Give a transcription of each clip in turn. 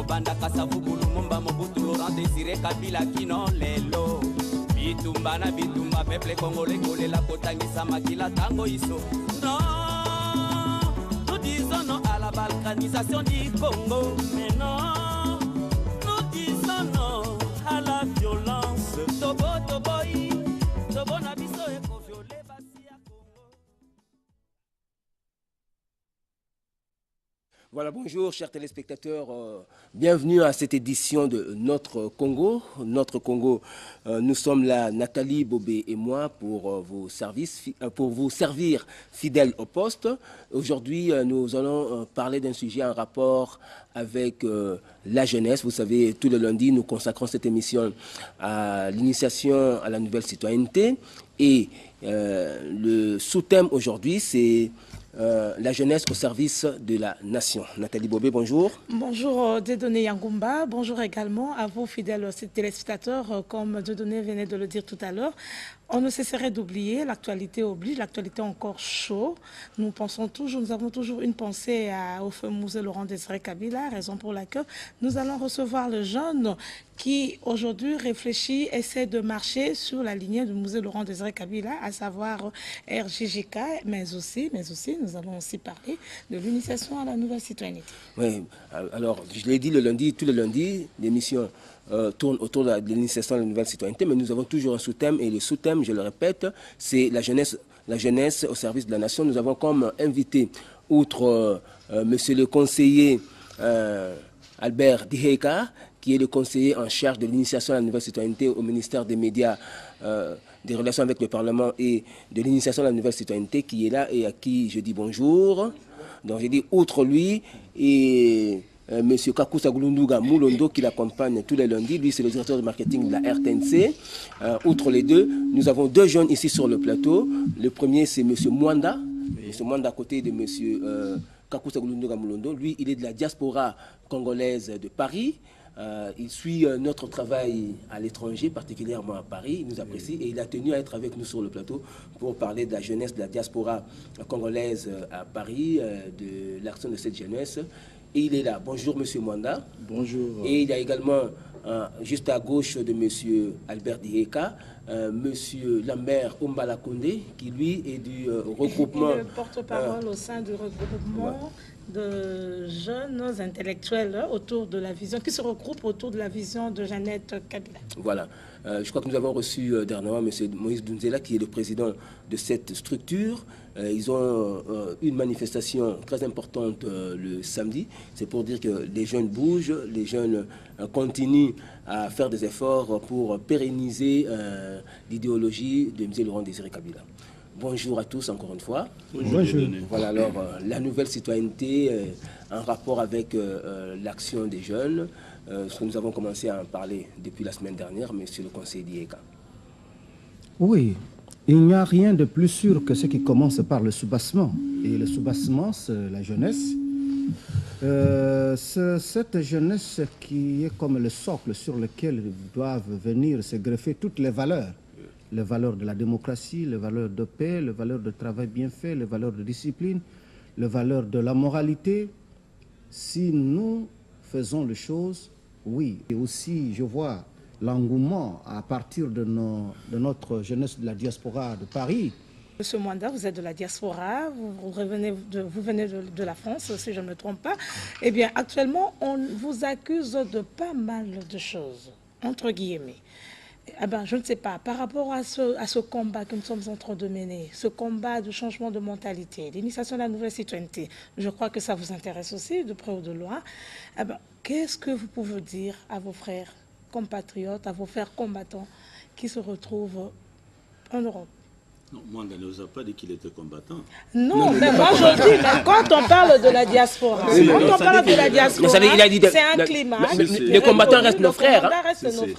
Bandaka Savugulu Mumba Mobutu Laurent Désiré Kabila Kino Lelo Bitumba na bitumba peuple congolais Kole la kotangisa makila tango iso. Non, nous disons non à la balkanisation du Congo. Mais non, nous disons non à la violence. Tobo Toboï, Tobo Nabiso et Koviolé Basia Congo. Voilà, bonjour chers téléspectateurs, bienvenue à cette édition de Notre Congo. Notre Congo, nous sommes là, Nathalie Bobé et moi, pour vous servir fidèles au poste. Aujourd'hui, nous allons parler d'un sujet en rapport avec la jeunesse. Vous savez, tous les lundis, nous consacrons cette émission à l'initiation à la nouvelle citoyenneté. Et le sous-thème aujourd'hui, c'est la jeunesse au service de la nation. Nathalie Bobé, bonjour. Bonjour Dieudonné Yangumba, bonjour également à vous fidèles téléspectateurs, comme Dieudonné venait de le dire tout à l'heure. On ne cesserait d'oublier, l'actualité oblige, l'actualité encore chaud. Nous avons toujours une pensée au feu Musée Laurent Désiré Kabila, raison pour laquelle nous allons recevoir le jeune qui aujourd'hui réfléchit, essaie de marcher sur la lignée du Musée Laurent Désiré Kabila, à savoir RJJK, mais aussi nous allons aussi parler de l'initiation à la nouvelle citoyenneté. Oui, alors je l'ai dit tous les lundis, l'émission tourne autour de l'initiation à la nouvelle citoyenneté, mais nous avons toujours un sous-thème, et le sous-thème, je le répète, c'est la jeunesse au service de la nation. Nous avons comme invité, outre monsieur le conseiller Albert Diheka, qui est le conseiller en charge de l'initiation à la nouvelle citoyenneté au ministère des Médias, des Relations avec le Parlement et de l'initiation à la nouvelle citoyenneté, qui est là et à qui je dis bonjour. Donc j'ai dit, outre lui, et monsieur Kakusa Gulunduga Mulondo qui l'accompagne tous les lundis, lui c'est le directeur de marketing de la RTNC. Outre les deux, nous avons deux jeunes ici sur le plateau. Le premier c'est monsieur Mwanda, monsieur Mwanda à côté de monsieur Kakusa Gulunduga Mulondo. Lui il est de la diaspora congolaise de Paris. Il suit notre travail à l'étranger, particulièrement à Paris. Il nous apprécie et il a tenu à être avec nous sur le plateau pour parler de la jeunesse de la diaspora congolaise à Paris, de l'action de cette jeunesse. Et il est là. Bonjour, monsieur Mwanda. Bonjour. Et il y a également, juste à gauche de monsieur Albert Diheka, monsieur Lambert Ombalakonde, qui lui est du regroupement... Il est le porte-parole au sein du regroupement de jeunes intellectuels autour de la vision, qui se regroupent autour de la vision de Jeannette Kabila. Voilà. Je crois que nous avons reçu dernièrement M. Moïse Dunzela, qui est le président de cette structure. Ils ont une manifestation très importante le samedi. C'est pour dire que les jeunes bougent, les jeunes continuent à faire des efforts pour pérenniser l'idéologie de M. Laurent Désiré Kabila. Bonjour à tous encore une fois. Bonjour. Voilà alors la nouvelle citoyenneté en rapport avec l'action des jeunes. Ce que nous avons commencé à en parler depuis la semaine dernière, monsieur le conseiller Dieka. Oui, il n'y a rien de plus sûr que ce qui commence par le soubassement. Et le soubassement, c'est la jeunesse. C'est cette jeunesse qui est comme le socle sur lequel doivent venir se greffer toutes les valeurs de la démocratie, les valeurs de paix, les valeurs de travail bien fait, les valeurs de discipline, les valeurs de la moralité. Si nous faisons les choses, oui. Et aussi, je vois l'engouement à partir de notre jeunesse de la diaspora de Paris. Monsieur Mwanda, vous êtes de la diaspora, vous venez de la France, si je ne me trompe pas. Eh bien, actuellement, on vous accuse de pas mal de choses, entre guillemets. Eh ben, je ne sais pas, par rapport à ce combat que nous sommes en train de mener, ce combat de changement de mentalité, l'initiation de la nouvelle citoyenneté, je crois que ça vous intéresse aussi, de près ou de loin. Eh ben, qu'est-ce que vous pouvez dire à vos frères compatriotes, à vos frères combattants qui se retrouvent en Europe, Non, Mwanda ne nous a pas dit qu'il était combattant. Non, mais moi je dis, mais quand on parle de la diaspora, c'est un climat. Les combattants restent nos frères.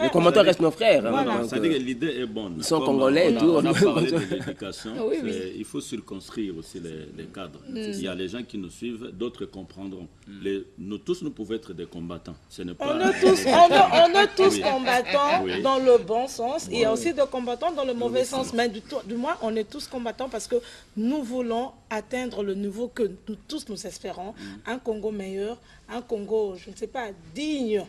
Les combattants restent nos frères. C'est-à-dire que l'idée est bonne. Ils sont congolais et tout. On a parlé de l'éducation. Il faut circonscrire aussi les cadres. Il y a les gens qui nous suivent, d'autres comprendront. Nous tous, nous pouvons être des combattants. On est tous combattants dans le bon sens. Il y a aussi des combattants dans le mauvais sens. Mais du moins, on est tous combattants parce que nous voulons atteindre le niveau que nous tous nous espérons. Un Congo meilleur, un Congo, je ne sais pas, digne.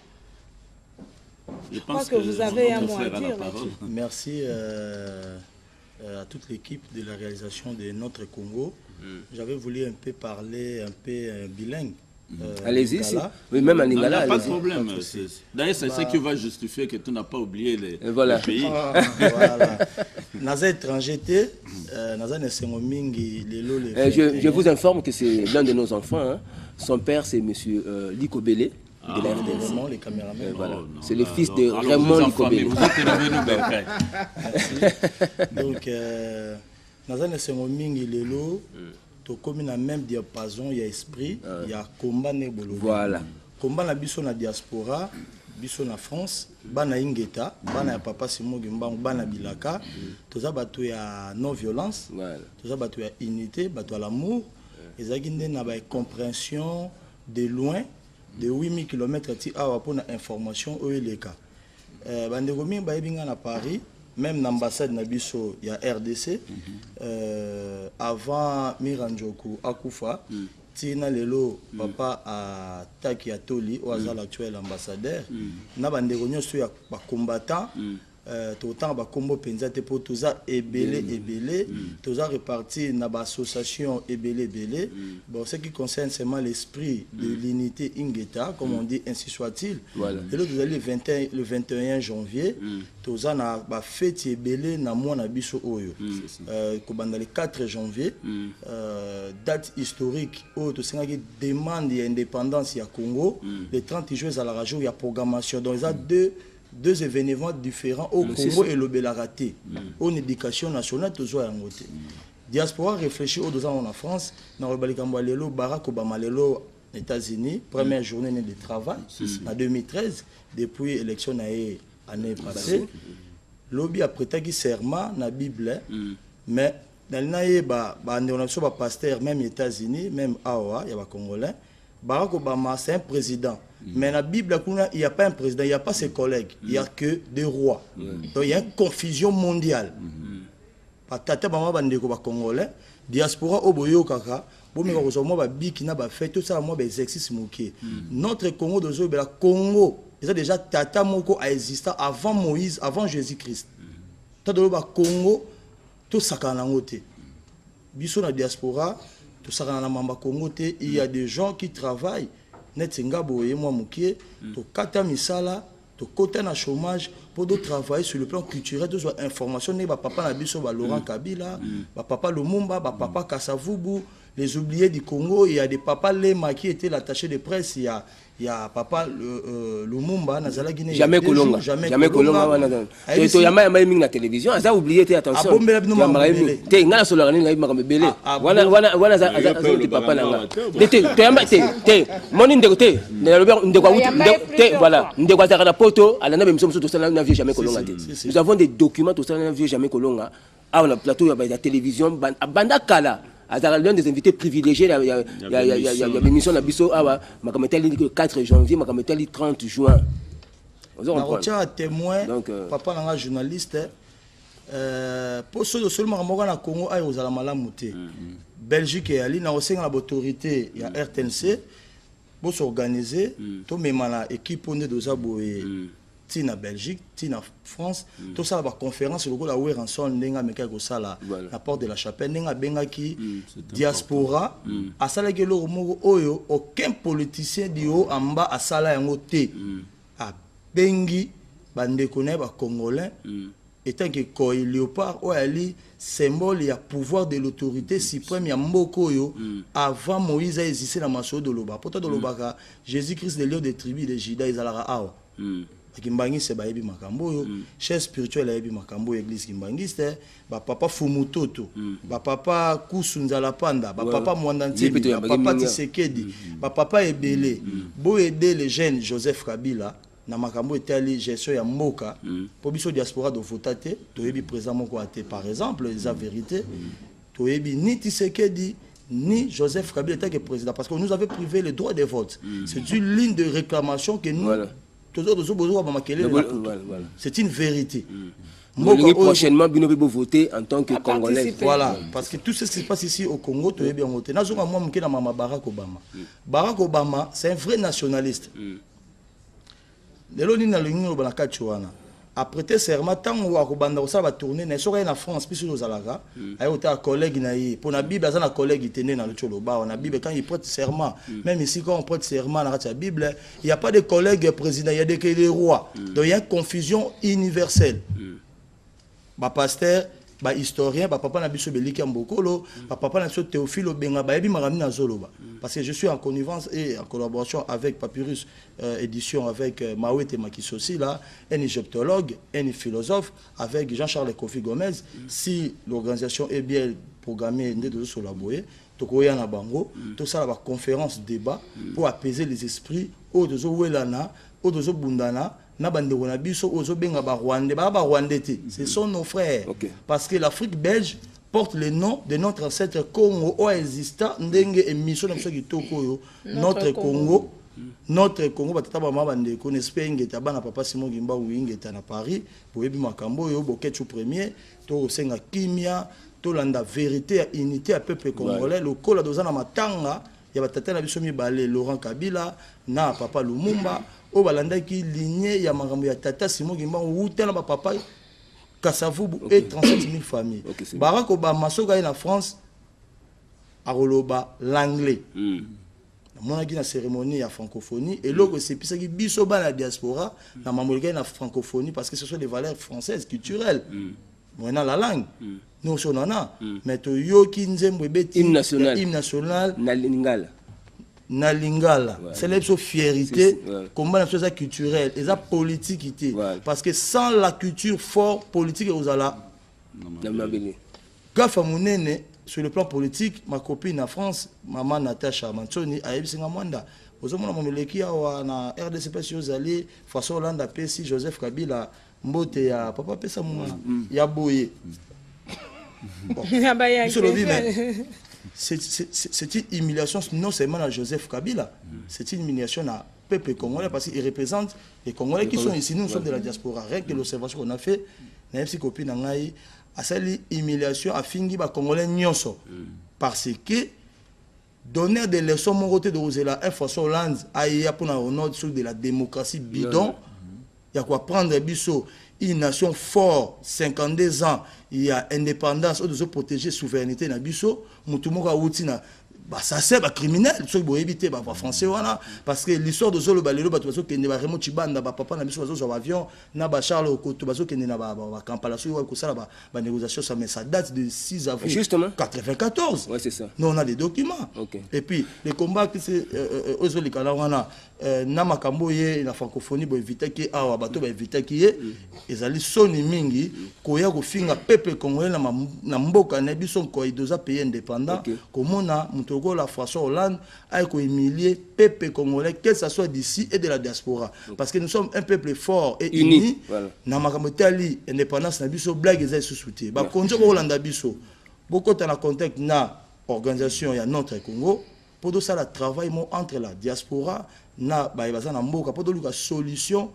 Je pense que vous avez un mot à dire là-dessus. Merci à toute l'équipe de la réalisation de notre Congo. J'avais voulu un peu parler un peu bilingue. Allez-y, oui, même en Lingala. Il n'y a pas de problème. D'ailleurs, c'est ça qui va justifier que tu n'as pas oublié les pays. Voilà. Naza étranger, je vous informe que c'est l'un de nos enfants. Hein. Son père, c'est M. Likobele. De la RDC. Les caméramans. Voilà. C'est le fils de Raymond Likobele. Donc, Naza Nesengomingi Lelo. Comme na même diapason, il y a esprit, il y a combat ne bolo. Voilà. Combat na biso na diaspora, biso na France, bana ingeta, bana ya papa Simo Gimba, bana bilaka, toza bato ya non violence, toza bato ya unité, bato ya l'amour, ezaki nde na ba compréhension de loin de 8000 km ti awa pour na information oyeleka. Bandeko mingi ba yebinga na Paris. Même l'ambassade Nabiso, il y a RDC. Avant Miranjoku Akufa, Tina Lelo, papa a Taki Atoli, au hasard l'actuel ambassadeur. Nabandéronio sur les combattants. Tout le temps, combo penzate pour tout ça, ebélé, tout ça réparti dans l'association ebélé. Bon, ce qui concerne seulement l'esprit de l'unité Ingeta, comme on dit, ainsi soit-il. Voilà. Et là, vous allez le 21 janvier, tout ça, na fête ebélé, na moi, na biso oyo. Dans le 4 janvier, date historique, où tout ça, qui demande l'indépendance, il y a Congo, le 30 juin, à la radio, il y a programmation. Donc, il y a deux événements différents au Congo et le Belaraté. En éducation nationale, toujours à côté. Diaspora réfléchit aux 2 ans en France, dans le Balikambalelo, Barack Obama, aux États-Unis, première journée de travail, en 2013, depuis l'élection l'année passée. Lobby a prêté serment dans la Bible, mais dans l'année, on a pasteur, même aux États-Unis, même AOA, il y a des Congolais. Barack Obama, c'est un président. Mais dans la Bible, il n'y a pas un président, il n'y a pas ses collègues, il n'y a que des rois. Donc il y a une confusion mondiale. Tata Bama Bandeko Congolais, diaspora Oboyo Kaka, notre Congo de Zoé, Congo, il y a déjà Tata Moko a existé avant Moïse, avant Jésus-Christ. Tata Congo, tout ça quand on a Biso na diaspora, tout ça quand on a Congo, il y a des gens qui travaillent. Netsinga boye moi mukie to kata misala to côté na chômage pour de travailler sur le plan culturel de soit information ne ba papa na biso ba Laurent Kabila ba papa Lumumba ba papa Kasavubu les oubliés du Congo. Il y a des papas Lema qui étaient l'attaché de presse. Il y a papa Lumumba Nazala Guinée. Jamais Kolonga. Jamais Kolonga. Et toi yama yama mingi na télévision. Aza oublié t'es attention. Abombela bino mabele. T'es ngala solorani ngai makambele. Wana aza ti papa nanga. T'es yama t'es moni ndeko t'es. Ndeko t'es voilà. Ndeko aza na poto ala na bemso mso to sala na vie jamais Kolonga. Nous avons des documents to sala na vie jamais Kolonga. Ah on a plateau ya la télévision banda kala. L'un des invités privilégiés, il y a l'émission de Bisso, le 4 janvier, le 30 juin. On tient à témoin, papa est un journaliste, pour ceux de seulement au Congo, il y a la Belgique et Ali, l'autorité, il y a RTNC, pour s'organiser, tout le monde a équipe de Zaboué. Tina Belgique, Tina France, tout ça la conférence le la Weranson nenga meka ko sala la porte de la chapelle nenga benga ki diaspora asala ke lo moko oyo aucun politicien di haut en bas asala yango te a bengi bande connaît ba congolais étant que Koi Léopard o ali symbole ya pouvoir de l'autorité suprême ya mboko yo avant Moïse a existé dans Maso de Loba pourtant de Loba Jésus-Christ le lion des tribus de Juda ils alara awa Kimbangiste bayebi makambo yo, chef spirituel ayebi makambo église Kimbangiste, ba papa Fumutoto, ba papa Kusunzala Panda, ba papa Mwandantili, ba papa Tisekedi, ba papa Ebele, bo aider les jeunes Joseph Kabila na makambo etali gestion ya mboka, po biso diaspora do votate, toyebi présent moko ate par exemple, les vérité, toyebi ni Tisekedi ni Joseph Kabila était que président parce que nous avait privé le droit de vote. C'est une ligne de réclamation que nous c'est une vérité. Prochainement, Bino Bibo voter en tant que Congolais. Voilà, parce que tout ce qui se passe ici au Congo, tu es bien voté. Barack Obama. Barack Obama, c'est un vrai nationaliste. Après tes serments, tant qu'on va tourner, ne serait en France, puis nous allons un collègue pour la Bible, un collègue qui est dans le Tcholoba, on a Bible quand il prête serment, même ici quand on prête serment dans la Bible, il n'y a pas de collègues présidents, il y a des rois. Donc il y a une confusion universelle. Bah pasteur, bah historien, bah papa n'a biso beliki ambokolo, bah papa n'a biso Théophile Obenga, bah ebi marami na zoloba. Parce que je suis en connivence et en collaboration avec Papyrus édition avec Mawete Makisosi là, un égyptologue, un philosophe avec Jean-Charles Kofi Gomez. Si l'organisation est bien programmée de sur la boye, tokoya na bango, tout ça la conférence débat pour apaiser les esprits au dozo welana, au dozo bundana. Ce sont nos frères. Parce que l'Afrique belge porte le nom de notre ancêtre Congo existant notre Congo. Notre Congo, papa Simon Gimba Ouingeta na Paris, pour ebi makambo yo boketu premier, to senga kimia, to landa vérité, unité à peuple congolais, le kola dozana matanga, ya batata na biso mibale Laurent Kabila na papa Lumumba. O balanda qui lignée ya makambo ya tata Simon Gimba outela ba papa Kasavubu et 37 000 familles. Barack Obama soka en France a roloba l'anglais. Mon na cérémonie à francophonie et logo c'est puis ça qui biso ba la diaspora na mamolika na francophonie parce que ce sont des valeurs françaises culturelles. Moi la langue. Nous sommes nana mais to yo ki nzembo beti hymne national na lingala. Na lingala, c'est la fierté, combat la culturelle, et la politique, parce que sans la culture forte politique, vous allez. Gafa Mounene, sur le plan politique, ma copine en France, maman Natacha Mantoni, a eu Mwanda. Vous avez mon meleki na RDC Zali, François Hollande a PC Joseph Kabila, Mbote ya papa pesa mwa ya boye. C'est une humiliation non seulement à Joseph Kabila, c'est une humiliation à peuple congolais parce qu'il représente les Congolais qui sont ici, nous sommes de la diaspora. Rien que l'observation qu'on a fait, n'a pas copine n'angai à cette humiliation à fingi ba Congolais nyonso parce que donner des leçons mon côté de Rosela, un François Hollande a eu pour un honneur sur de la démocratie bidon, il y a quoi prendre biso une nation forte, 52 ans, il y a indépendance, on doit protéger la souveraineté na biso, mutumoka outina, bah ça c'est bah criminel, ceux qui éviter bah français voilà, parce que l'histoire de Zolo Balelo bah tout ça qui ne va vraiment Chibanda bah papa na biso sur avion, na bah Charles Okoto bah qui ne va bah Kampala sur quoi ça bah négociation ça mais ça date de 6 avril justement 94. Ouais c'est ça. Nous on a des documents. Et puis les combats qui c'est aux Likalawana na makambo ye na francophonie bo éviter qui awa bato ba éviter qui ezali soni mingi koya ko finga peuple congolais na mboka na biso ko idoza pays indépendant komona mutoko la François Hollande a ko humilier peuple congolais que ça soit d'ici et de la diaspora parce que nous sommes un peuple fort et uni na makambo tali indépendance na biso blague ezali sous-souté ba konjo ko Hollande biso beaucoup dans le contexte na organisation ya notre Congo pour tout ça le travail entre la diaspora na baza mboka pour la solution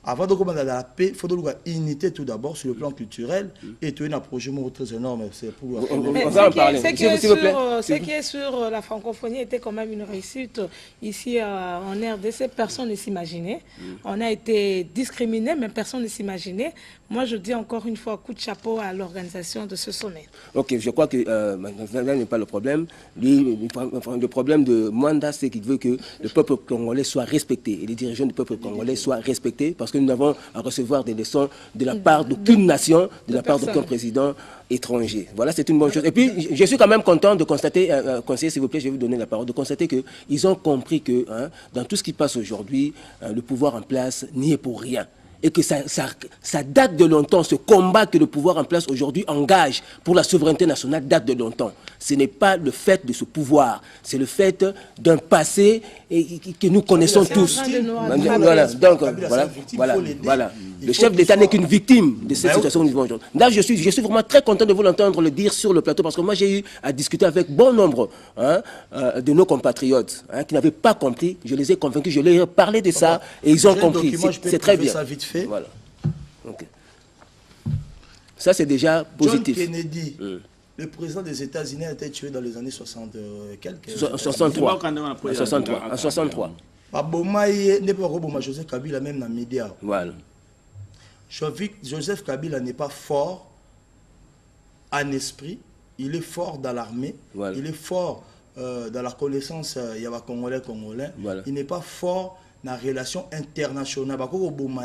avant de commencer la paix il faut de la unité tout d'abord sur le plan culturel et tu as un projet très énorme c'est pour ce qui est sur la francophonie était quand même une réussite ici en RDC personne ne s'imaginait on a été discriminé mais personne ne s'imaginait. Moi je dis encore une fois coup de chapeau à l'organisation de ce sommet. Ok, je crois que là n'est pas le problème. Le problème de Mwanda c'est qu'il veut que le peuple congolais soit respecté et les dirigeants du peuple congolais soient respectés parce que nous n'avons à recevoir des leçons de la part d'aucune nation, de la part d'aucun président étranger. Voilà, c'est une bonne chose. Et puis, je suis quand même content de constater, conseiller, s'il vous plaît, je vais vous donner la parole, de constater qu'ils ont compris que dans tout ce qui passe aujourd'hui, le pouvoir en place n'y est pour rien. et que ça date de longtemps. Ce combat que le pouvoir en place aujourd'hui engage pour la souveraineté nationale date de longtemps. Ce n'est pas le fait de ce pouvoir, c'est le fait d'un passé que nous connaissons tous. Voilà, donc voilà. Le chef d'État n'est qu'une victime de cette situation que nous vivons aujourd'hui. Là, je suis vraiment très content de vous l'entendre le dire sur le plateau, parce que moi, j'ai eu à discuter avec bon nombre de nos compatriotes qui n'avaient pas compris. Je les ai convaincus, je leur ai parlé de ça, et ils ont compris. C'est très bien. Ça vite fait. Voilà. Okay. Ça, c'est déjà positif. John Kennedy, le président des États-Unis, a été tué dans les années 60 quelques. 63. En 63. Joseph Kabila, même dans les médias. Voilà. Joseph Kabila n'est pas fort en esprit, il est fort dans l'armée, voilà. Il est fort dans la connaissance, il y a Congolais. Voilà. Il n'est pas fort dans la relation internationale.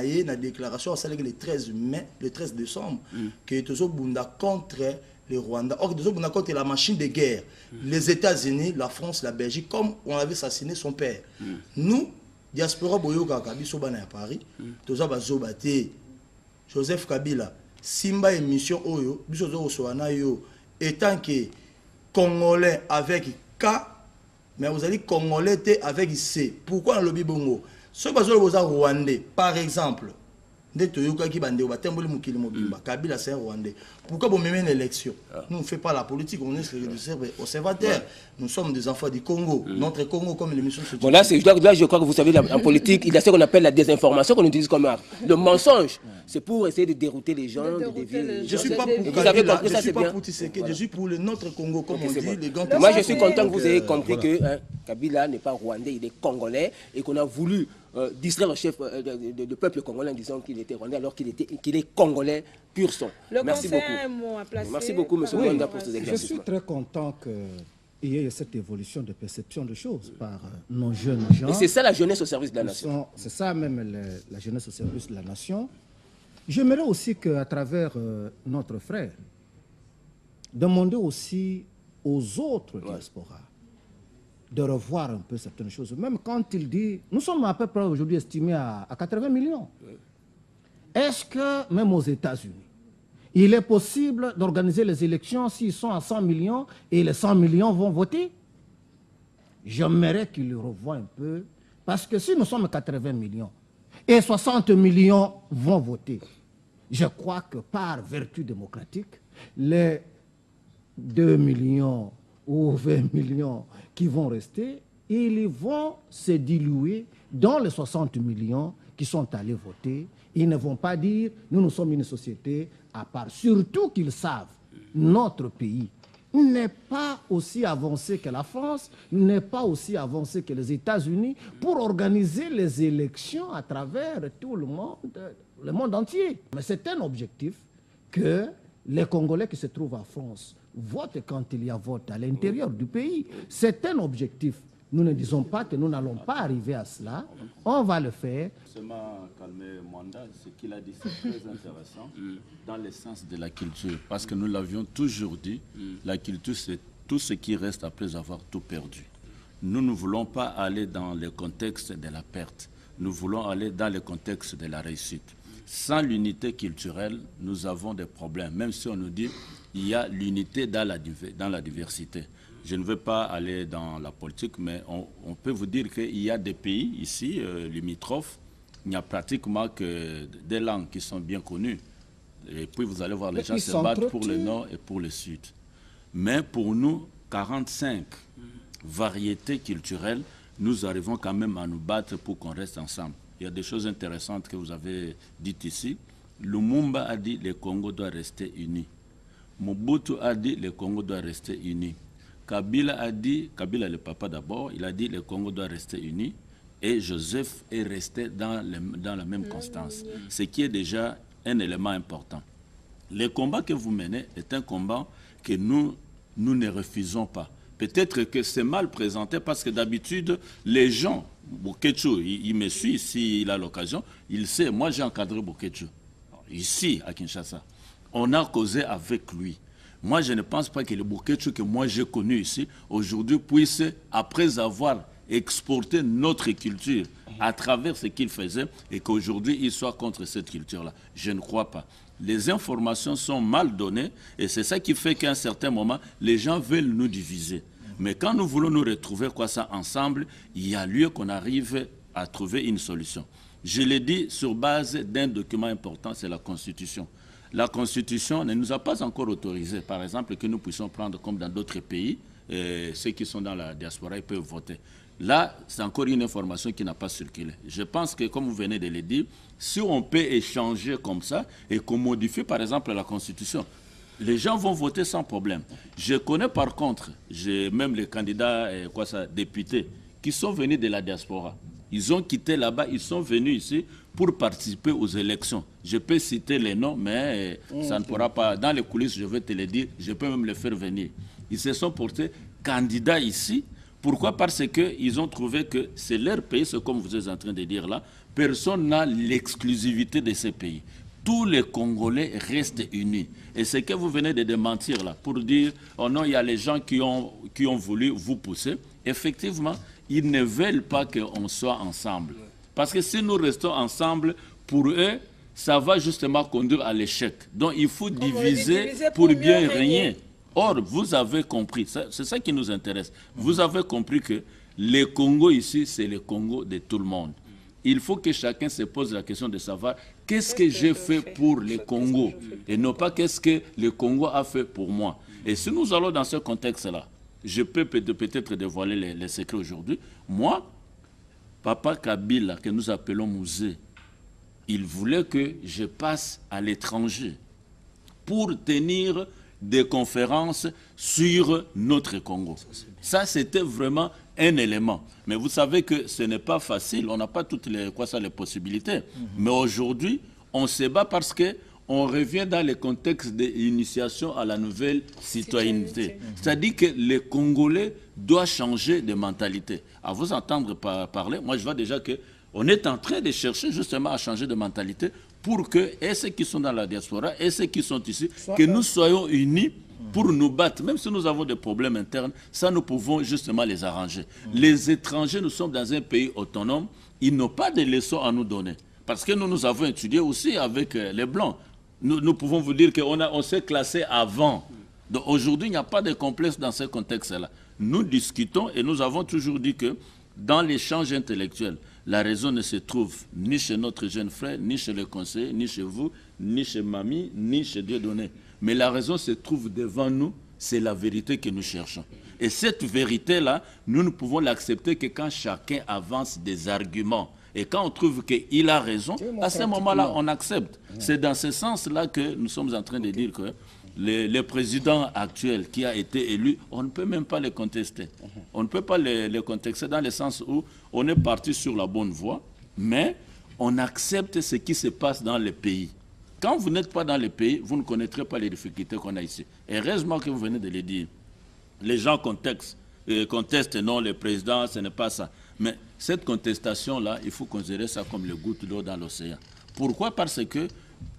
Il y a une déclaration le 13 décembre que nous contre le Rwanda. Or, nous sommes contre la machine de guerre. Les États-Unis, la France, la Belgique, comme on avait assassiné son père. Nous, diaspora Boyoka Kabiso à Paris, nous avons zobaté Joseph Kabila, Simba émission Oyo, Bisozo Soanayo, étant que Congolais avec K, mais vous allez Congolais avec C. Pourquoi le Bibongo? Ce que vous avez Rwandais, par exemple, Kabila c'est un Rwandais. Pourquoi vous menez une élection? Nous ne faisons pas la politique, on est des observateurs. Nous sommes des enfants du Congo. Notre Congo, comme l'émission se dit. Bon, là, je crois que vous savez, en politique, il y a ce qu'on appelle la désinformation, qu'on utilise comme le mensonge. C'est pour essayer de dérouter les gens. Je ne suis pas pour Kabila, je ne suis pas pour Tshisekedi, je suis pour notre Congo, comme on dit. Moi, je suis content que vous ayez compris que Kabila n'est pas Rwandais, il est Congolais, et qu'on a voulu distraire le chef du peuple congolais en disant qu'il était Rwandais alors qu'il est Congolais pur sang. Merci beaucoup. Merci beaucoup, M. Mwanda, pour ces éclaircissements. Je suis très content qu'il y ait cette évolution de perception des choses par nos jeunes gens. Et c'est ça la jeunesse au service de la nation. C'est ça même la jeunesse au service de la nation. J'aimerais aussi qu'à travers notre frère, demander aussi aux autres diasporas de revoir un peu certaines choses. Même quand il dit, nous sommes à peu près aujourd'hui estimés à 80 millions. Est-ce que même aux États-Unis, il est possible d'organiser les élections s'ils sont à 100 millions et les 100 millions vont voter? J'aimerais qu'il le revoie un peu, parce que si nous sommes à 80 millions et 60 millions vont voter, je crois que par vertu démocratique, les 2 millions ou 20 millions qui vont rester, ils vont se diluer dans les 60 millions qui sont allés voter. Ils ne vont pas dire « nous sommes une société à part ». Surtout qu'ils savent notre pays n'est pas aussi avancé que la France, n'est pas aussi avancé que les États-Unis pour organiser les élections à travers tout le monde entier. Mais c'est un objectif que les Congolais qui se trouvent en France votent quand il y a vote à l'intérieur du pays. C'est un objectif. Nous ne disons pas que nous n'allons pas arriver à cela. On va le faire. Seulement calmer Mwanda, ce qu'il a dit, c'est très intéressant dans l'essence de la culture. Parce que nous l'avions toujours dit, la culture, c'est tout ce qui reste après avoir tout perdu. Nous ne voulons pas aller dans le contexte de la perte. Nous voulons aller dans le contexte de la réussite. Sans l'unité culturelle, nous avons des problèmes. Même si on nous dit qu'il y a l'unité dans la diversité. Je ne veux pas aller dans la politique, mais on peut vous dire qu'il y a des pays ici, limitrophes, il n'y a pratiquement que des langues qui sont bien connues. Et puis vous allez voir les gens se battre pour le nord et pour le sud. Mais pour nous, 45 variétés culturelles, nous arrivons quand même à nous battre pour qu'on reste ensemble. Il y a des choses intéressantes que vous avez dites ici. Lumumba a dit que le Congo doit rester uni. Mobutu a dit que le Congo doit rester uni. Kabila a dit, Kabila le papa d'abord, il a dit que le Congo doit rester uni. Et Joseph est resté dans la même constance. Ce qui est déjà un élément important. Le combat que vous menez est un combat que nous ne refusons pas. Peut-être que c'est mal présenté parce que d'habitude, les gens, Bouketchou, il me suit s'il a l'occasion, il sait, moi j'ai encadré Bouketchou, ici à Kinshasa. On a causé avec lui. Moi je ne pense pas que le Bouketchou que moi j'ai connu ici, aujourd'hui puisse, après avoir exporter notre culture à travers ce qu'il faisait et qu'aujourd'hui il soit contre cette culture-là. Je ne crois pas. Les informations sont mal données et c'est ça qui fait qu'à un certain moment, les gens veulent nous diviser. Mais quand nous voulons nous retrouver ensemble, il y a lieu qu'on arrive à trouver une solution. Je l'ai dit sur base d'un document important, c'est la Constitution. La Constitution ne nous a pas encore autorisé, par exemple, que nous puissions prendre comme dans d'autres pays, ceux qui sont dans la diaspora, ils peuvent voter. Là, c'est encore une information qui n'a pas circulé. Je pense que, comme vous venez de le dire, si on peut échanger comme ça et qu'on modifie, par exemple, la Constitution, les gens vont voter sans problème. Je connais par contre, j'ai même les candidats députés qui sont venus de la diaspora. Ils ont quitté là-bas, ils sont venus ici pour participer aux élections. Je peux citer les noms, mais ça ne pourra pas. Dans les coulisses, je vais te le dire, je peux même les faire venir. Ils se sont portés candidats ici. Pourquoi? Parce qu'ils ont trouvé que c'est leur pays, c'est comme vous êtes en train de dire là. Personne n'a l'exclusivité de ces pays. Tous les Congolais restent unis. Et ce que vous venez de démentir là, pour dire, oh non, il y a les gens qui ont voulu vous pousser. Effectivement, ils ne veulent pas qu'on soit ensemble. Parce que si nous restons ensemble, pour eux, ça va justement conduire à l'échec. Donc il faut diviser pour bien régner. Or, vous avez compris, c'est ça qui nous intéresse. Vous avez compris que le Congo ici, c'est le Congo de tout le monde. Il faut que chacun se pose la question de savoir qu'est-ce que j'ai fait pour le Congo et non pas qu'est-ce que le Congo a fait pour moi. Et si nous allons dans ce contexte-là, je peux peut-être dévoiler les secrets aujourd'hui. Moi, Papa Kabila, que nous appelons Mouzé, il voulait que je passe à l'étranger pour tenir des conférences sur notre Congo. Ça, c'était vraiment un élément. Mais vous savez que ce n'est pas facile. On n'a pas toutes les possibilités. Mais aujourd'hui, on se bat parce qu'on revient dans le contexte d'initiation à la nouvelle citoyenneté. C'est-à-dire que les Congolais doivent changer de mentalité. À vous entendre parler, moi je vois déjà qu'on est en train de chercher justement à changer de mentalité pour que, et ceux qui sont dans la diaspora, et ceux qui sont ici, que nous soyons unis pour nous battre. Même si nous avons des problèmes internes, ça nous pouvons justement les arranger. Les étrangers, nous sommes dans un pays autonome, ils n'ont pas de leçons à nous donner. Parce que nous avons étudié aussi avec les Blancs. Nous pouvons vous dire qu'on s'est classé avant. Donc aujourd'hui, il n'y a pas de complexe dans ce contexte-là. Nous discutons et nous avons toujours dit que dans l'échange intellectuel, la raison ne se trouve ni chez notre jeune frère, ni chez le conseiller, ni chez vous, ni chez Mamie, ni chez Dieudonné. Mais la raison se trouve devant nous, c'est la vérité que nous cherchons. Et cette vérité-là, nous ne pouvons l'accepter que quand chacun avance des arguments. Et quand on trouve qu'il a raison, à ce moment-là, on accepte. C'est dans ce sens-là que nous sommes en train de dire que le président actuel qui a été élu, on ne peut même pas le contester. On ne peut pas le contester dans le sens où on est parti sur la bonne voie, mais on accepte ce qui se passe dans le pays. Quand vous n'êtes pas dans le pays, vous ne connaîtrez pas les difficultés qu'on a ici. Et heureusement que vous venez de le dire. Les gens contestent, non, le président, ce n'est pas ça. Mais cette contestation-là, il faut considérer ça comme le goutte d'eau dans l'océan. Pourquoi? Parce que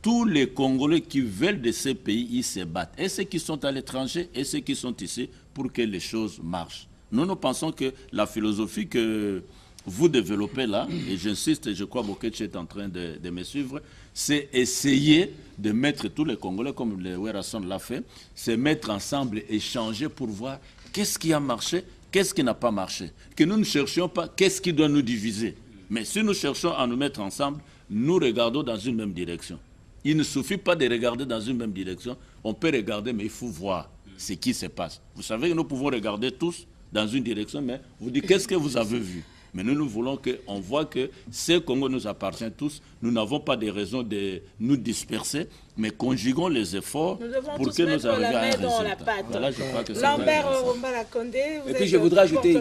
tous les Congolais qui veulent de ces pays, ils se battent. Et ceux qui sont à l'étranger et ceux qui sont ici pour que les choses marchent. Nous pensons que la philosophie que vous développez là, et j'insiste, je crois que Bokeche est en train de me suivre, c'est essayer de mettre tous les Congolais, comme le Werrason l'a fait, se mettre ensemble, échanger pour voir qu'est-ce qui a marché, qu'est-ce qui n'a pas marché. Que nous ne cherchions pas qu'est-ce qui doit nous diviser. Mais si nous cherchons à nous mettre ensemble, nous regardons dans une même direction. Il ne suffit pas de regarder dans une même direction. On peut regarder, mais il faut voir ce qui se passe. Vous savez que nous pouvons regarder tous dans une direction, mais vous dites qu'est-ce que vous avez vu? Mais nous voulons qu'on voit que ce Congo nous appartient tous. Nous n'avons pas de raison de nous disperser, mais conjuguons les efforts pour que nous arrivions à un résultat. Voilà, je crois que c'est Lambert Ombala-Condé. Et puis je voudrais ajouter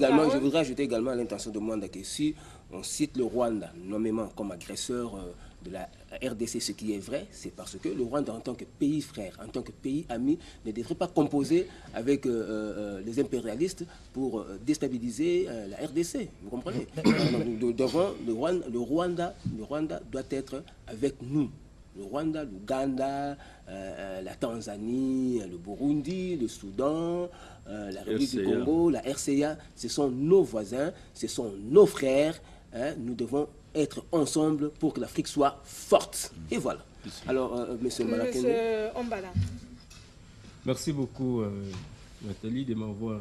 également l'intention de Mwanda que si on cite le Rwanda nommément comme agresseur de la RDC, ce qui est vrai, c'est parce que le Rwanda, en tant que pays frère, en tant que pays ami, ne devrait pas composer avec les impérialistes pour déstabiliser la RDC. Vous comprenez? Le Rwanda doit être avec nous. le Rwanda, l'Ouganda, la Tanzanie, le Burundi, le Soudan, la République du Congo, la RCA. Ce sont nos voisins, ce sont nos frères. Hein, nous devons être ensemble pour que l'Afrique soit forte. Et voilà. Alors, Monsieur Malakene. Monsieur Ombala. Merci beaucoup, Nathalie, de m'avoir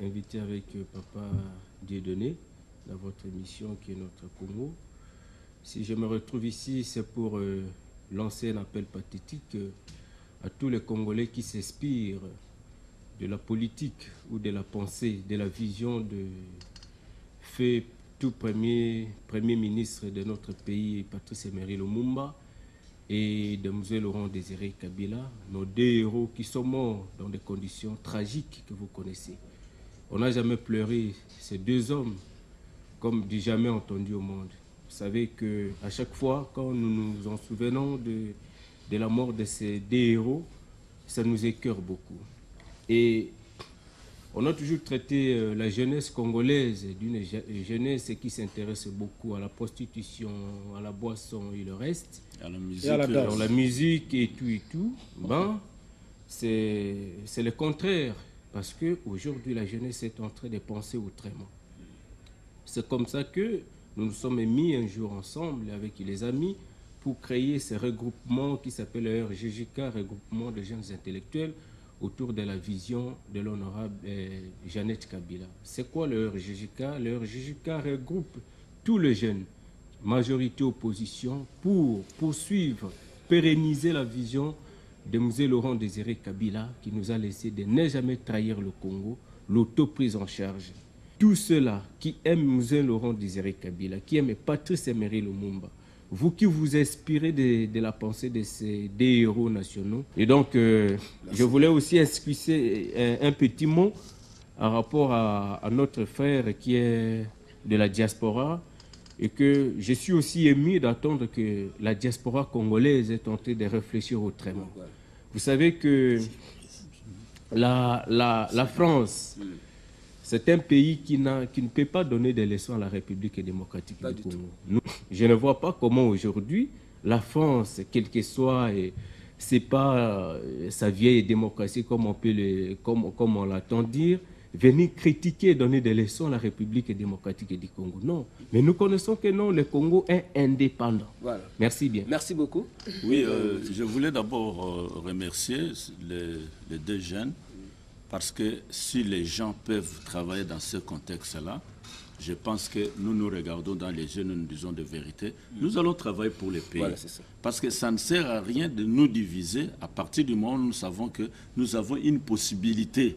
invité avec Papa Dieudonné dans votre émission qui est notre Congo. Si je me retrouve ici, c'est pour lancer un appel pathétique à tous les Congolais qui s'inspirent de la politique ou de la pensée, de la vision de fait tout premier ministre de notre pays, Patrice Emery Lumumba, et de M. Laurent Désiré Kabila, nos deux héros qui sont morts dans des conditions tragiques que vous connaissez. On n'a jamais pleuré ces deux hommes comme du jamais entendu au monde. Vous savez qu'à chaque fois, quand nous nous en souvenons de la mort de ces deux héros, ça nous écœure beaucoup. Et on a toujours traité la jeunesse congolaise d'une jeunesse qui s'intéresse beaucoup à la prostitution, à la boisson et le reste. À la musique, dans la musique et tout. Ben, c'est le contraire. Parce qu'aujourd'hui, la jeunesse est en train de penser autrement. C'est comme ça que nous nous sommes mis un jour ensemble avec les amis pour créer ce regroupement qui s'appelle le RGJK, regroupement de jeunes intellectuels, autour de la vision de l'honorable Jeannette Kabila. C'est quoi le RGJK? Le RGJK regroupe tous les jeunes, majorité opposition, pour poursuivre, pérenniser la vision de M. Laurent Désiré Kabila, qui nous a laissé de ne jamais trahir le Congo, l'auto-prise en charge. Tous ceux-là qui aiment M. Laurent Désiré Kabila, qui aiment Patrice Emery Lumumba, vous qui vous inspirez de la pensée de ces deux héros nationaux. Et donc, je voulais aussi esquisser un petit mot en rapport à notre frère qui est de la diaspora, et que je suis aussi ému d'attendre que la diaspora congolaise ait tenté de réfléchir autrement. Vous savez que la France, c'est un pays qui ne peut pas donner des leçons à la République démocratique du Congo. Je ne vois pas comment aujourd'hui la France, quelle que soit, c'est pas sa vieille démocratie comme on l'attend dire, venir critiquer et donner des leçons à la République démocratique du Congo. Non, mais nous connaissons que non, le Congo est indépendant. Voilà. Merci bien. Merci beaucoup. Oui, je voulais d'abord remercier les deux jeunes, parce que si les gens peuvent travailler dans ce contexte-là, je pense que nous regardons dans les yeux, nous nous disons de vérité. Nous allons travailler pour les pays. Voilà, parce que ça ne sert à rien de nous diviser à partir du moment où nous savons que nous avons une possibilité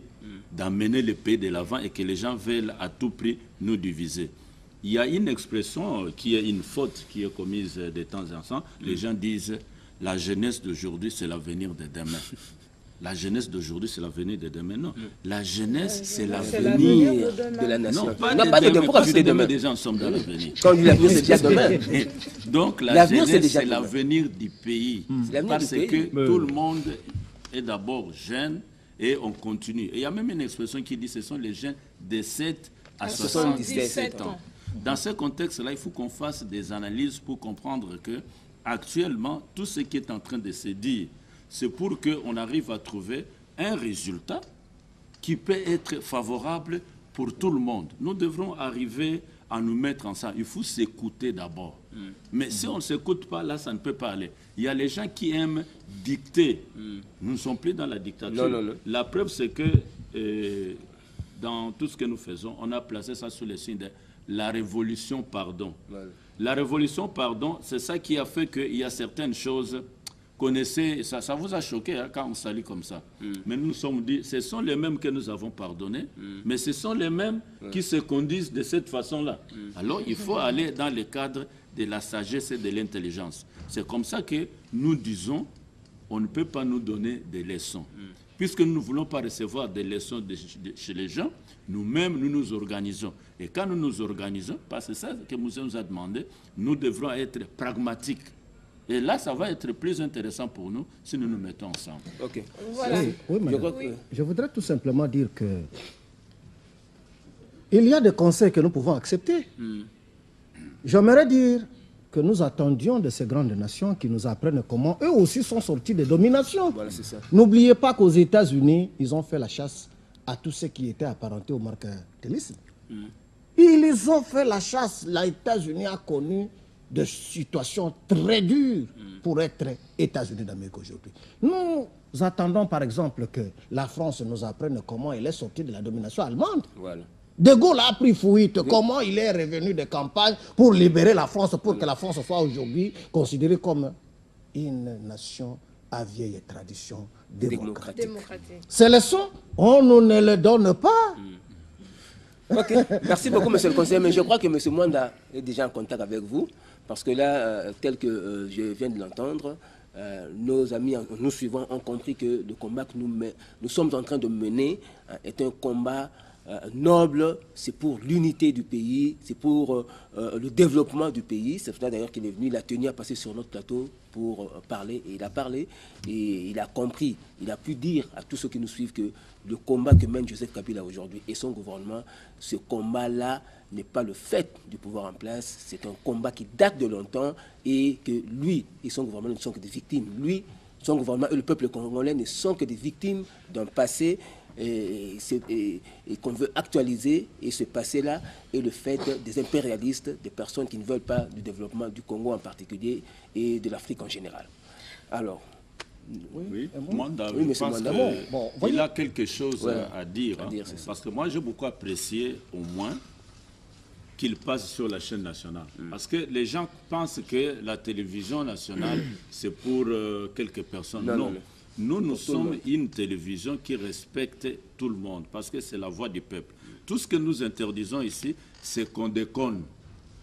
d'amener le pays de l'avant et que les gens veulent à tout prix nous diviser. Il y a une expression qui est une faute qui est commise de temps en temps. Les gens disent « la jeunesse d'aujourd'hui, c'est l'avenir de demain ». La jeunesse d'aujourd'hui, c'est l'avenir de demain. Non, la jeunesse, c'est l'avenir de la nation. Non, pas de demain, parce que demain, déjà, nous sommes dans l'avenir. Quand on dit l'avenir, c'est déjà demain. Donc, la jeunesse, c'est l'avenir du pays. Parce que tout le monde est d'abord jeune et on continue. Et il y a même une expression qui dit que ce sont les jeunes de 7 à 77 ans. Dans ce contexte-là, il faut qu'on fasse des analyses pour comprendre que actuellement, tout ce qui est en train de se dire, c'est pour qu'on arrive à trouver un résultat qui peut être favorable pour tout le monde. Nous devrons arriver à nous mettre ensemble. Il faut s'écouter d'abord. Mais si on ne s'écoute pas, là, ça ne peut pas aller. Il y a les gens qui aiment dicter. Nous ne sommes plus dans la dictature. Non. La preuve, c'est que dans tout ce que nous faisons, on a placé ça sous le signe de la révolution pardon. La révolution pardon, c'est ça qui a fait qu'il y a certaines choses... Connaissez, ça vous a choqué hein, quand on salue comme ça. Mais nous nous sommes dit, ce sont les mêmes que nous avons pardonnés, mais ce sont les mêmes qui se conduisent de cette façon-là. Alors il faut aller dans le cadre de la sagesse et de l'intelligence. C'est comme ça que nous disons, on ne peut pas nous donner des leçons. Puisque nous ne voulons pas recevoir des leçons chez les gens, nous-mêmes, nous nous organisons. Et quand nous nous organisons, parce que c'est ça que Moussa nous a demandé, nous devrons être pragmatiques. Et là, ça va être plus intéressant pour nous si nous nous mettons ensemble. Ok. Voilà. Oui, je voudrais tout simplement dire que il y a des conseils que nous pouvons accepter. J'aimerais dire que nous attendions de ces grandes nations qui nous apprennent comment eux aussi sont sortis de domination. Voilà, c'est ça. N'oubliez pas qu'aux États-Unis, ils ont fait la chasse à tous ceux qui étaient apparentés au mercantilisme. Ils ont fait la chasse. Les États-Unis a connu des situations très dures pour être États-Unis d'Amérique aujourd'hui. Nous attendons par exemple que la France nous apprenne comment elle est sortie de la domination allemande. Voilà. De Gaulle a pris fuite, comment il est revenu de campagne pour libérer la France, pour que la France soit aujourd'hui considérée comme une nation à vieille tradition démocratique. Ces leçons, on ne les donne pas. Ok, merci beaucoup, monsieur le conseiller. Mais je crois que monsieur Mwanda est déjà en contact avec vous, parce que là, tel que je viens de l'entendre, nos amis, nous suivants, ont compris que le combat que nous sommes en train de mener est un combat noble, c'est pour l'unité du pays, c'est pour le développement du pays. C'est pour ça d'ailleurs qu'il est venu, il a tenu à passer sur notre plateau pour parler, et il a parlé, et il a compris, il a pu dire à tous ceux qui nous suivent que le combat que mène Joseph Kabila aujourd'hui et son gouvernement, ce combat-là n'est pas le fait du pouvoir en place, c'est un combat qui date de longtemps, et que lui et son gouvernement ne sont que des victimes. Lui, son gouvernement et le peuple congolais ne sont que des victimes d'un passé et qu'on veut actualiser, et ce passé-là est le fait des impérialistes, des personnes qui ne veulent pas du développement du Congo en particulier et de l'Afrique en général. Alors, oui, Mwanda, oui, je pense qu'il a quelque chose à dire. Parce que moi, j'ai beaucoup apprécié au moins qu'il passe sur la chaîne nationale. Parce que les gens pensent que la télévision nationale, c'est pour quelques personnes. Non. Nous sommes une télévision qui respecte tout le monde, parce que c'est la voix du peuple. Tout ce que nous interdisons ici, c'est qu'on déconne.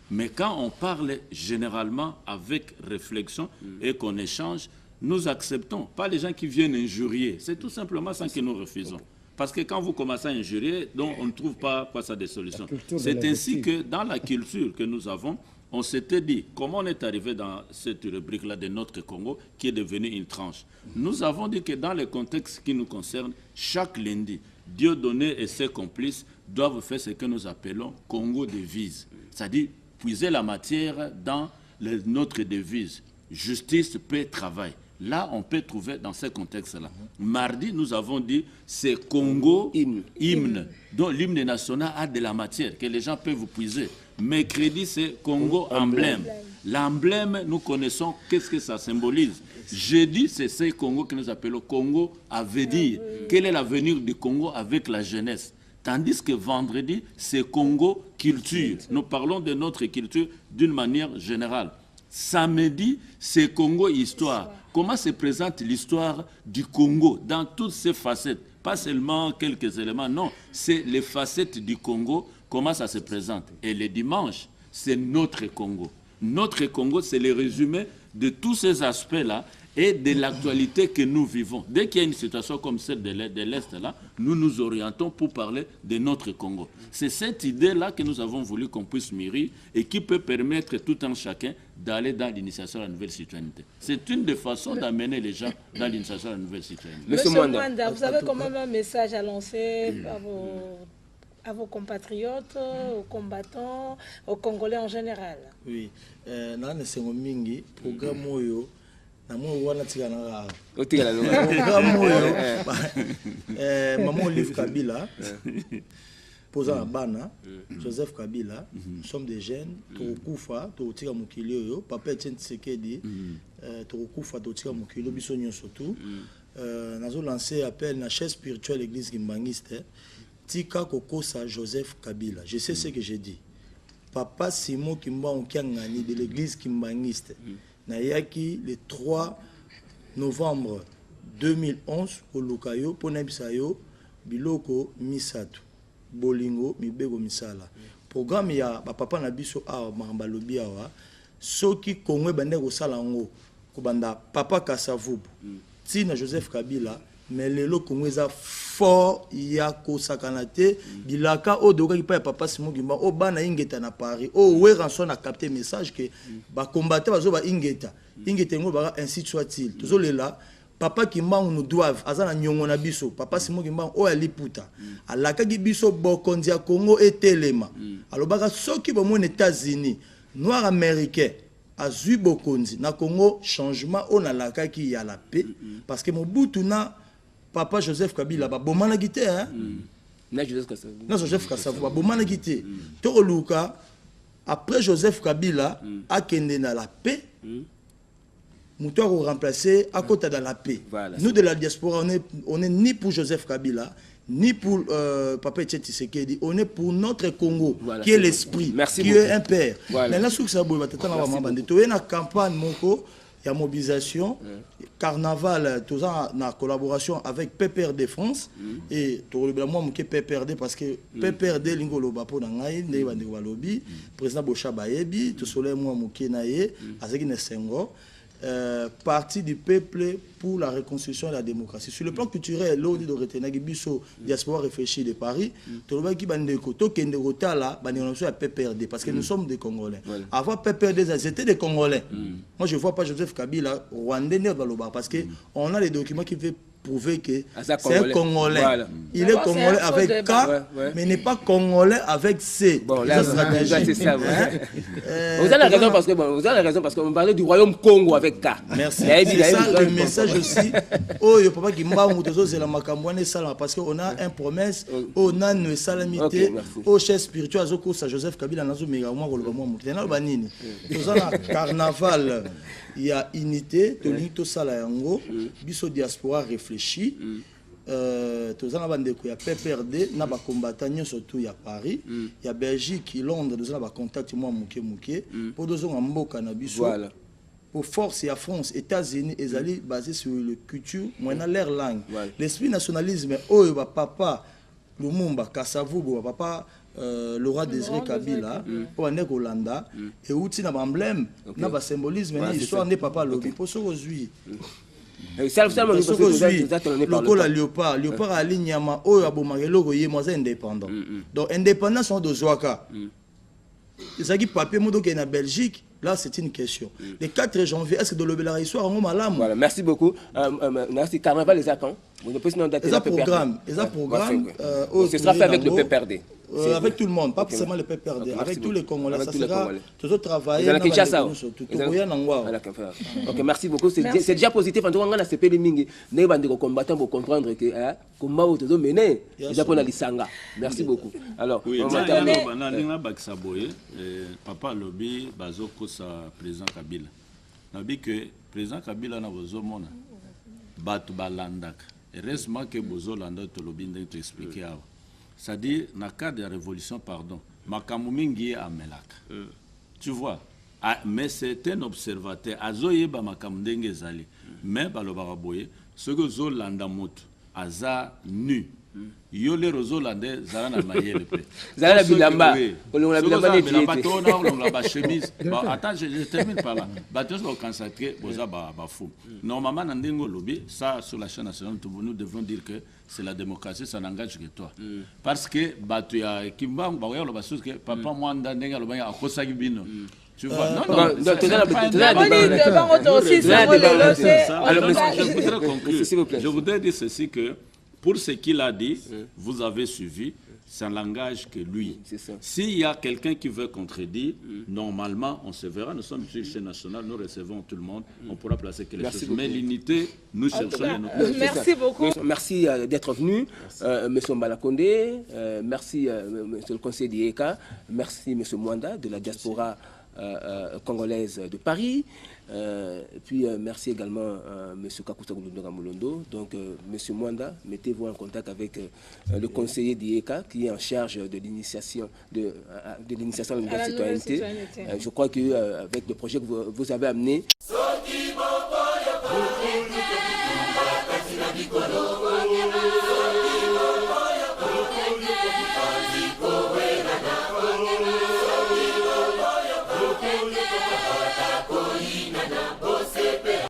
Mais quand on parle généralement avec réflexion et qu'on échange, nous acceptons. Pas les gens qui viennent injurier. C'est tout simplement ça que nous refusons. Parce que quand vous commencez à injurier, donc on ne trouve pas quoi ça des solutions. C'est ainsi que dans la culture que nous avons, on s'était dit, comment on est arrivé dans cette rubrique-là de notre Congo, qui est devenue une tranche. Nous avons dit que dans le contexte qui nous concerne, chaque lundi, Dieudonné et ses complices doivent faire ce que nous appelons Congo devise. C'est-à-dire puiser la matière dans notre devise. Justice, paix, travail. Là, on peut trouver dans ce contexte-là. Mardi, nous avons dit, c'est Congo hymne. Donc l'hymne national a de la matière que les gens peuvent puiser. Mercredi, c'est Congo emblème. L'emblème, nous connaissons qu'est-ce que ça symbolise. Jeudi, c'est ce Congo que nous appelons Congo avenir. Quel est l'avenir du Congo avec la jeunesse? Tandis que vendredi, c'est Congo culture. Nous parlons de notre culture d'une manière générale. Samedi, c'est Congo histoire. Comment se présente l'histoire du Congo dans toutes ses facettes? Pas seulement quelques éléments, non. C'est les facettes du Congo, comment ça se présente. Et le dimanche, c'est notre Congo. Notre Congo, c'est le résumé de tous ces aspects-là et de l'actualité que nous vivons. Dès qu'il y a une situation comme celle de l'Est, là, nous nous orientons pour parler de notre Congo. C'est cette idée-là que nous avons voulu qu'on puisse mûrir et qui peut permettre tout un chacun d'aller dans l'initiation à la nouvelle citoyenneté. C'est une des façons d'amener les gens dans l'initiation à la nouvelle citoyenneté. Monsieur Mwanda, vous avez quand même un message à lancer à vos compatriotes, aux combattants, aux Congolais en général? Oui. Nana Sengomingi, programme Oyo, Namo Wana Tigana. Maman Olive Kabila, posant à Bana, Joseph Kabila, nous sommes des jeunes, Tokufa, Totika Mukilio, Papa Etienne Tshisekedi, Tokufa, Totika Mukilio, Bissonio surtout. Nous avons lancé appel à la chaise spirituelle l'église Gimbangiste. Tika Kokosa Joseph Kabila. Je sais ce que j'ai dit. Papa Simon Kimba Onkiangani de l'église Kimbangiste. Nayaki le 3 novembre 2011 au Lukayo, Ponebisayo, Biloko Misatu, Bolingo, Mibego Misala. Programme ya papa Nabiso Awa, Marambalobi Awa, Soki Kongwe Bandego Salango, Kobanda Papa Kasavubu, Tina Joseph Kabila. Mais les lots comme ça fort yako sakanate bilaka o doka ki pa papa Simon Kimba o bana ingeta na Paris o we ranson a capté message que ba combattre bazo ba ingeta ngo ba ainsi soit-il toujours là papa Kimba nous doivent azana nyongo na biso papa Simon Kimba o ali puta alaka ki biso bokondia Congo et telema alors baka soki bo mon États-Unis noir américain azui bokonzi na Congo changement on a la qui y a la paix parce que Mobutu na papa Joseph Kabila ba bomana gité hein na Joseph Kasavu ba bomana gité to luka après Joseph Kabila a kende na la paix Moutou a remplacé à côté de la paix. Voilà, nous de la diaspora on est ni pour Joseph Kabila ni pour Papa Tshisekedi, on est pour notre Congo, voilà, qui est l'esprit, qui beaucoup. Est un père. Voilà. Mais là, ce que ça veut dire, il y a une campagne, il y a mobilisation, carnaval, tout ça, en collaboration avec PPRD France, et tout le monde qui PPRD parce que PPRD, l'ingolo bapo nangai, ne va ne lobby, président Bocha Bayebi, tout soleil moi mouké naie, azeki nesengo. Parti du peuple pour la reconstruction et la démocratie. Sur le plan culturel, l'eau de retenir Bisso, diaspora réfléchie de Paris, tout le monde qui va nous écouter, qui est de là, on a PPRD parce que nous sommes des Congolais. Avant PPRD, c'était des Congolais. Moi, je ne vois pas Joseph Kabila, Rwandais, parce qu'on a les documents qui veulent prouver que c'est un Congolais. Voilà. Il est Congolais avec K, mais n'est pas Congolais avec C. Bon, là, c'est ça. Vous avez la raison parce que vous avez raison parce qu'on parlait du royaume Congo avec K. Merci. C'est ça le message aussi. Oh, il papa qui m'a c'est la macambouane salam parce qu'on a une promesse. On a une salamité. Au chef spirituel Azoko sa Joseph Kabila nazo mega moi kolobamo mutena banini. Tout ça carnaval. Il y a unité, tout ça là yango, biso diaspora réfléchi, tout ça là il y a PPRD, na ba combattants surtout il y a Paris, il y a Belgique, Londres, tout ça ba contact moi mouké, pour deux ans mboka na biso. Pour force il y a France, États-Unis, ils allaient basés sur le culture, moyennant leur langue. L'esprit nationalisme, oh il va papa Lumumba, Kasavu, papa Laurent Désiré Kabila, pour aller au Hollanda, et où tu as un emblème, tu as un symbolisme, l'histoire n'est pas lobby. Pour ce aujourd'hui, le léopard, léopard a ligne Yama, oh, Abomagelo, moi indépendant. Donc, indépendance sont de Zouaka. C'est ça qui papier, moi, qui est en Belgique. Là, c'est une question. Le 4 janvier, est-ce que de l'obéla histoire en Malam? Voilà, merci beaucoup. Merci. Carnaval, les accords. Vous ne pouvez pas dater la programme. Ce sera fait avec le PPRD. Avec tout le monde, pas seulement le PPRD, avec tous les Congolais. Ça sera toujours travailler. Ok, merci beaucoup. C'est déjà positif. En tout cas, on a CP les Mingi. Nous avons des combattants pour comprendre que comment vous avez mené. Merci beaucoup. Alors, oui, Papa Lobby, Bazoko, sa président Kabila. Nabi que président Kabila n'a besoin de Batu Balandak. Et reste que Bozo Landa Tolobi n'a pas expliqué. C'est-à-dire, dans le cas de la révolution, pardon, Makamumingi à Melak. Tu vois, mais c'est un observateur. Azoye ba Makamudenge Zali. Mais Balobaraboye, ce que Zolanda Mot, Aza nu. Yo les Rozolandais, Zara Mayele. Zara Bilamba. On l'a Bilamba, chemise. Attends, je termine par là. Bateau sont concentrés, Boza Bafou. Normalement, dans Ndengo Lobby, ça, sur la chaîne nationale, nous devons dire que c'est la démocratie, ça n'engage que toi. Parce que Bateau ya Kimba, Baouya, le Bassous, que papa, moi, Ndenga, le Baya, Akosagi Bino. Tu vois, non, je voudrais dire ceci que pour ce qu'il a dit, vous avez suivi, c'est un langage que lui. S'il y a quelqu'un qui veut contredire, normalement, on se verra. Nous sommes sur le chaîne nationale, nous recevons tout le monde, on pourra placer quelque chose. Mais l'unité, nous cherchons. Merci beaucoup. Merci d'être venu, M. Mbalakonde. Merci, M. le conseiller d'IECA. Merci, M. Mwanda, de la diaspora congolaise de Paris. Puis merci également M. Kakuta Molondo. Donc M. Mwanda, mettez-vous en contact avec le conseiller d'IECA qui est en charge de l'initiation de l'initiation à la nouvelle citoyenneté. Je crois qu'avec le projet que vous avez amené,